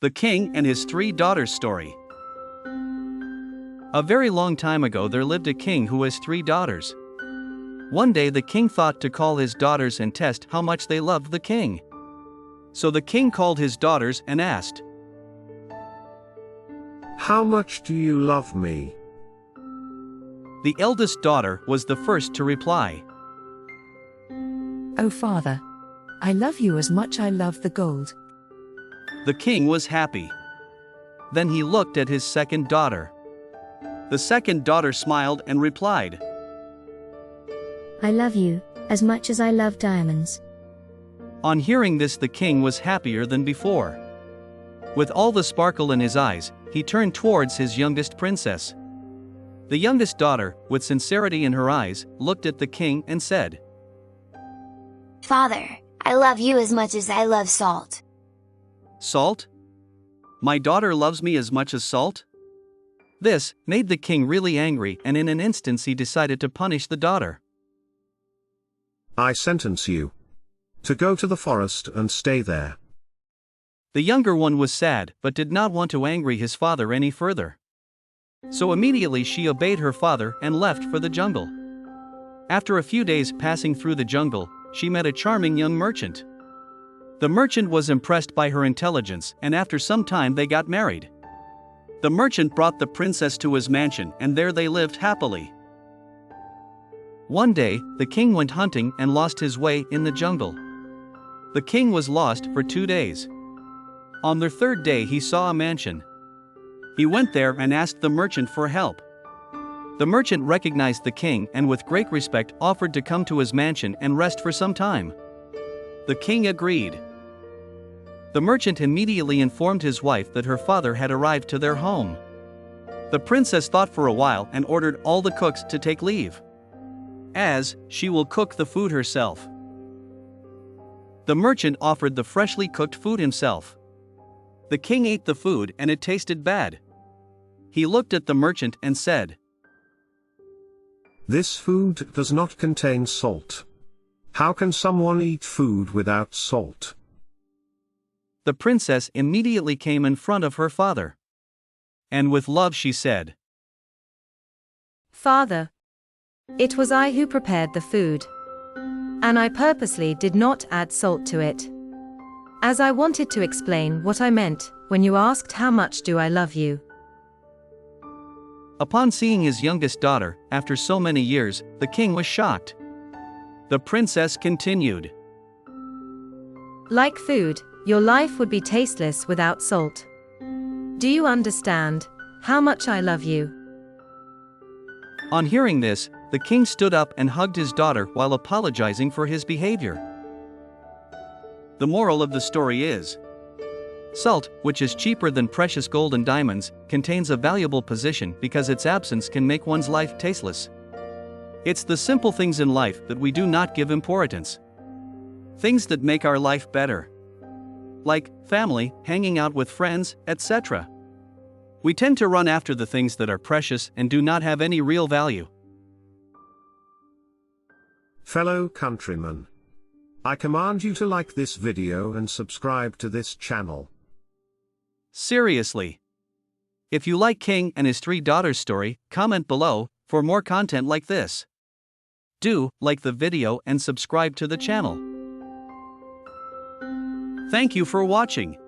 The King and His Three Daughters story. A very long time ago there lived a king who has 3 daughters. One day the king thought to call his daughters and test how much they loved the king. So the king called his daughters and asked, "How much do you love me?" The eldest daughter was the first to reply. "Oh father, I love you as much I love the gold." The king was happy. Then he looked at his second daughter. The second daughter smiled and replied, "I love you as much as I love diamonds." On hearing this, the king was happier than before. With all the sparkle in his eyes, he turned towards his youngest princess. The youngest daughter, with sincerity in her eyes, looked at the king and said, "Father, I love you as much as I love salt." "Salt? My daughter loves me as much as salt?" This made the king really angry, and in an instant he decided to punish the daughter. "I sentence you to go to the forest and stay there." The younger one was sad, but did not want to anger his father any further. So immediately she obeyed her father and left for the jungle. After a few days passing through the jungle, she met a charming young merchant. The merchant was impressed by her intelligence, and after some time they got married. The merchant brought the princess to his mansion, and there they lived happily. One day, the king went hunting and lost his way in the jungle. The king was lost for 2 days. On their 3rd day he saw a mansion. He went there and asked the merchant for help. The merchant recognized the king and with great respect offered to come to his mansion and rest for some time. The king agreed. The merchant immediately informed his wife that her father had arrived to their home. The princess thought for a while and ordered all the cooks to take leave, as she will cook the food herself. The merchant offered the freshly cooked food himself. The king ate the food and it tasted bad. He looked at the merchant and said, "This food does not contain salt. How can someone eat food without salt?" The princess immediately came in front of her father. And with love she said, "Father, it was I who prepared the food. And I purposely did not add salt to it, as I wanted to explain what I meant when you asked how much do I love you." Upon seeing his youngest daughter, after so many years, the king was shocked. The princess continued, "Like food, your life would be tasteless without salt. Do you understand how much I love you?" On hearing this, the king stood up and hugged his daughter while apologizing for his behavior. The moral of the story is, salt, which is cheaper than precious gold and diamonds, contains a valuable position because its absence can make one's life tasteless. It's the simple things in life that we do not give importance. Things that make our life better, like family, hanging out with friends, etc. We tend to run after the things that are precious and do not have any real value. Fellow countrymen, I command you to like this video and subscribe to this channel. Seriously. If you like King and His Three Daughters story, comment below for more content like this. Do like the video and subscribe to the channel. Thank you for watching.